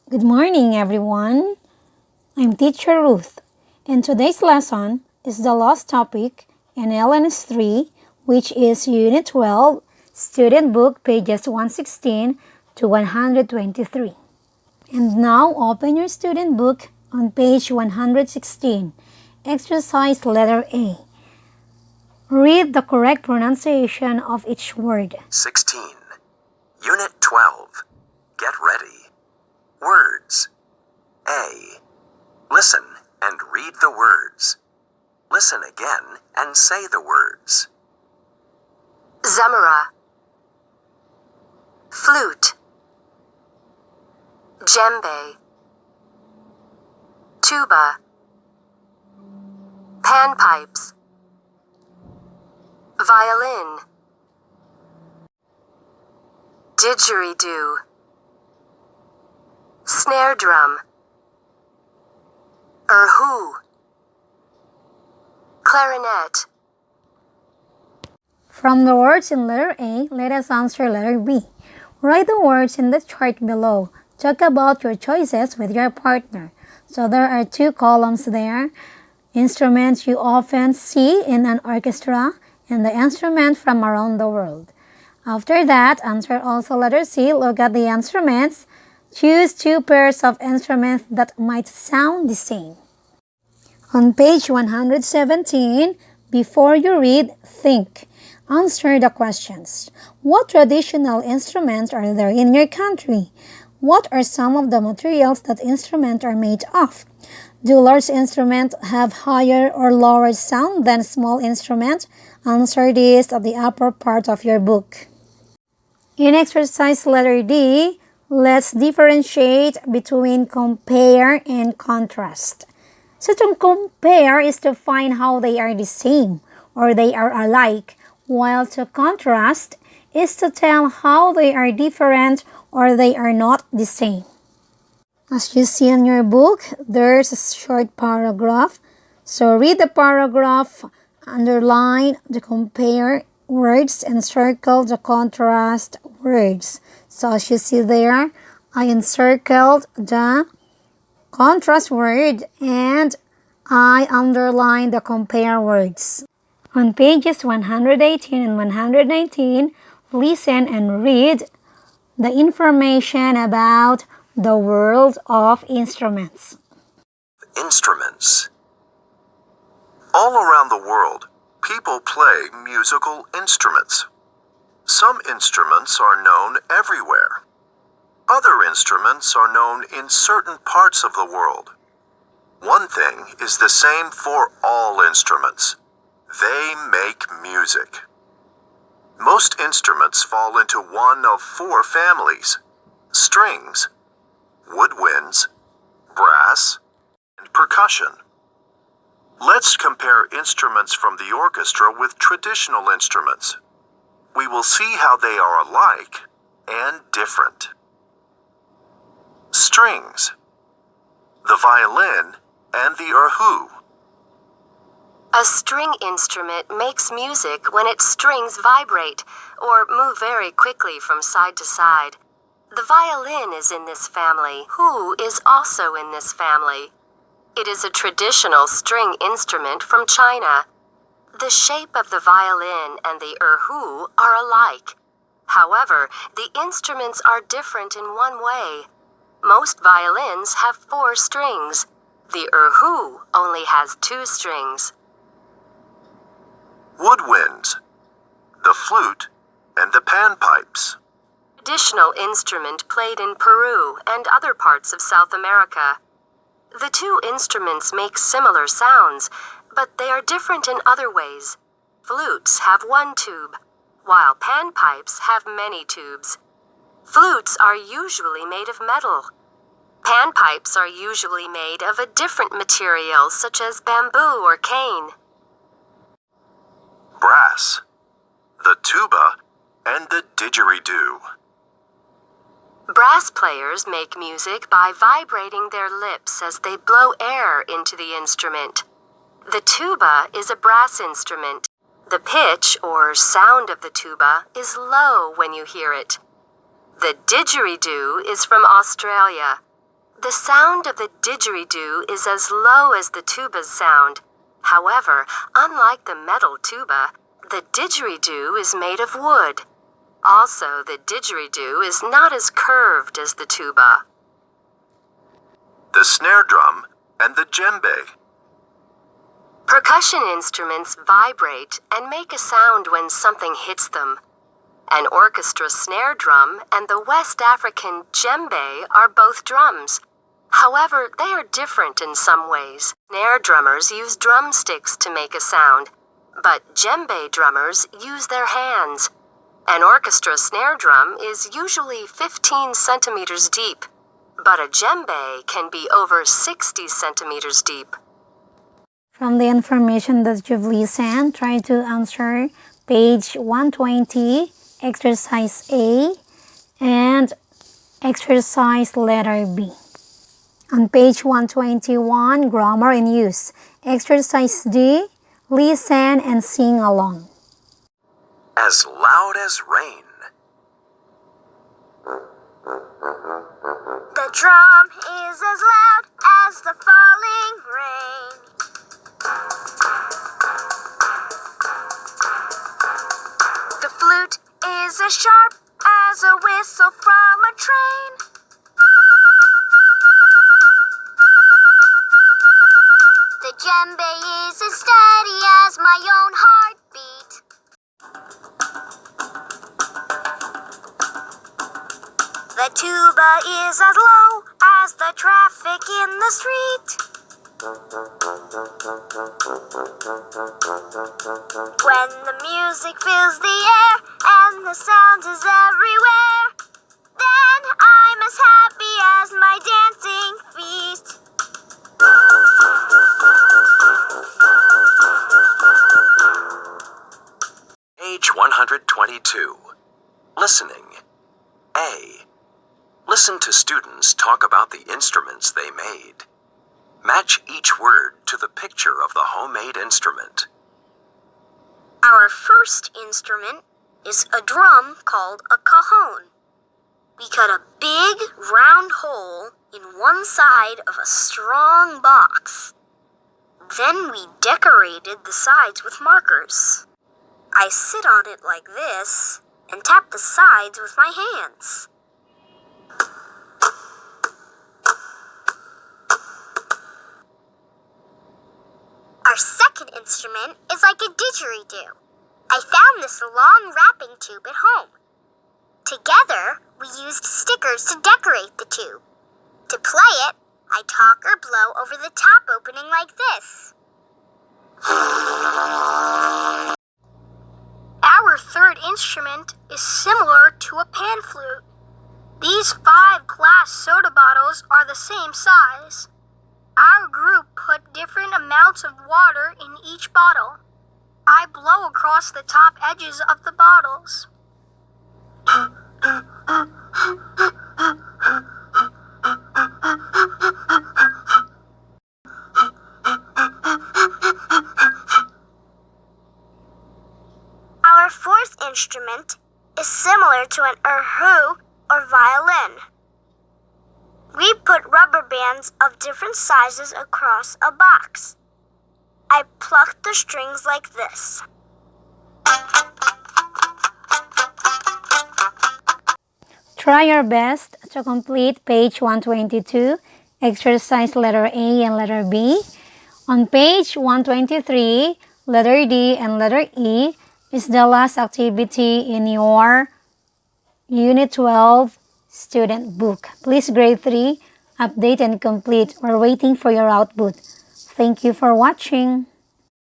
Good morning, everyone. I'm Teacher Ruth, and today's lesson is the last topic in LNS 3, which is Unit 12, Student Book, pages 116 to 123. And now open your student book on page 116, exercise letter A. Read the correct pronunciation of each word. 16. Unit 12. Get ready. Words. A. Listen and read the words. Listen again and say the words. Zemura, flute, djembe, tuba, panpipes, violin, didgeridoo, snare drum, erhu, clarinet. From the words in letter A, let us answer letter B. Write the words in the chart below. Talk about your choices with your partner. So there are two columns there. Instruments you often see in an orchestra and the instrument from around the world. After that, answer also letter C. Look at the instruments. Choose two pairs of instruments that might sound the same. On page 117, before you read, think. Answer the questions. What traditional instruments are there in your country? What are some of the materials that instruments are made of? Do large instruments have higher or lower sound than small instruments? Answer this at the upper part of your book. In exercise letter D, let's differentiate between compare and contrast. So to compare is to find how they are the same or they are alike, while to contrast is to tell how they are different or they are not the same. As you see in your book, there's a short paragraph. So read the paragraph, underline the compare words, and circle the contrast words. So as you see there, I encircled the contrast word and I underlined the compare words. On pages 118 and 119, listen and read the information about the world of instruments. Instruments. All around the world, people play musical instruments. Some instruments are known everywhere. Other instruments are known in certain parts of the world. One thing is the same for all instruments. They make music. Most instruments fall into one of four families: strings, woodwinds, brass, and percussion. Let's compare instruments from the orchestra with traditional instruments. We will see how they are alike and different. Strings. The violin and the erhu. A string instrument makes music when its strings vibrate or move very quickly from side to side. The violin is in this family. Hu is also in this family. It is a traditional string instrument from China. The shape of the violin and the erhu are alike. However, the instruments are different in one way. Most violins have 4 strings. The erhu only has 2 strings. Woodwinds. The flute and the panpipes. Traditional instrument played in Peru and other parts of South America. The 2 instruments make similar sounds, but they are different in other ways. Flutes have 1 tube, while panpipes have many tubes. Flutes are usually made of metal. Panpipes are usually made of a different material, such as bamboo or cane. Brass. The tuba and the didgeridoo. Brass players make music by vibrating their lips as they blow air into the instrument. The tuba is a brass instrument. The pitch or sound of the tuba is low when you hear it. The didgeridoo is from Australia. The sound of the didgeridoo is as low as the tuba's sound. However, unlike the metal tuba, the didgeridoo is made of wood. Also, the didgeridoo is not as curved as the tuba. The snare drum and the djembe. Percussion instruments vibrate and make a sound when something hits them. An orchestra snare drum and the West African djembe are both drums. However, they are different in some ways. Snare drummers use drumsticks to make a sound, but djembe drummers use their hands. An orchestra snare drum is usually 15 centimeters deep, but a djembe can be over 60 centimeters deep. From the information that you've listened, try to answer page 120, exercise A, and exercise letter B. On page 121, grammar and use. Exercise D, listen and sing along. As loud as rain. The drum is as loud as the falling rain. The flute is as sharp as a whistle from a train. The djembe is as steady as my own heartbeat. The tuba is as low as the traffic in the street. When the music fills the air and the sound is everywhere, then I'm as happy as my dancing feet. Page 122. Listening. A. Listen to students talk about the instruments they made. Match each word to the picture of the homemade instrument. Our first instrument is a drum called a cajon. We cut a big round hole in one side of a strong box. Then we decorated the sides with markers. I sit on it like this and tap the sides with my hands. Our second instrument is like a didgeridoo. I found this long wrapping tube at home. Together, we used stickers to decorate the tube. To play it, I talk or blow over the top opening like this. Our third instrument is similar to a pan flute. These 5 glass soda bottles are the same size. Our group put different amounts of water in each bottle. I blow across the top edges of the bottles. Our fourth instrument is similar to an erhu or violin. We put rubber bands of different sizes across a box. I pluck the strings like this. Try your best to complete page 122, exercise letter A and letter B. On page 123, letter D and letter E is the last activity in your Unit 12 student book. Please grade 3, update and complete. We're waiting for your output. Thank you for watching.